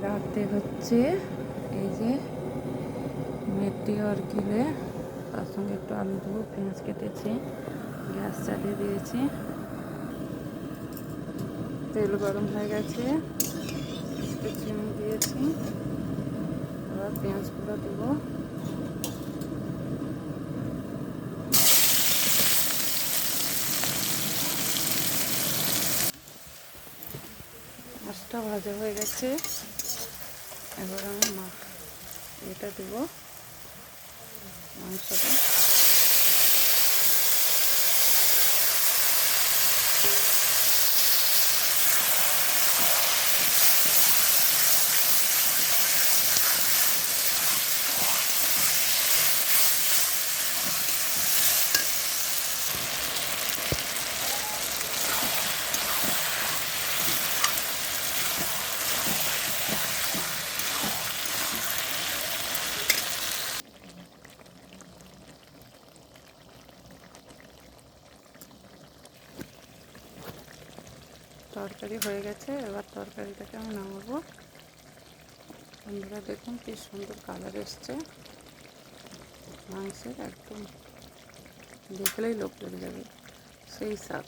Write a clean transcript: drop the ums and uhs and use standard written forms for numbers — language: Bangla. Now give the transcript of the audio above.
রাতে হচ্ছে এই যে মেথি আর গিলে তার সঙ্গে একটু আলু দেবো, পেঁয়াজ কেটেছি, গ্যাস চালিয়ে দিয়েছি, তেল গরম হয়ে গেছে, একটু চিনি দিয়েছি, এবার পেঁয়াজগুলো দেবো। মাছটা ভাজা হয়ে গেছে, এবার আমি এটা দেবো, মাংসটা। তরকারি হয়ে গেছে, এবার তরকারিটাকে আমি নামাবো। বন্ধুরা দেখুন কি সুন্দর কালার এসছে মাংসের, একদম দেখলেই লোভ লেগে যাবে, সেই স্বাদ।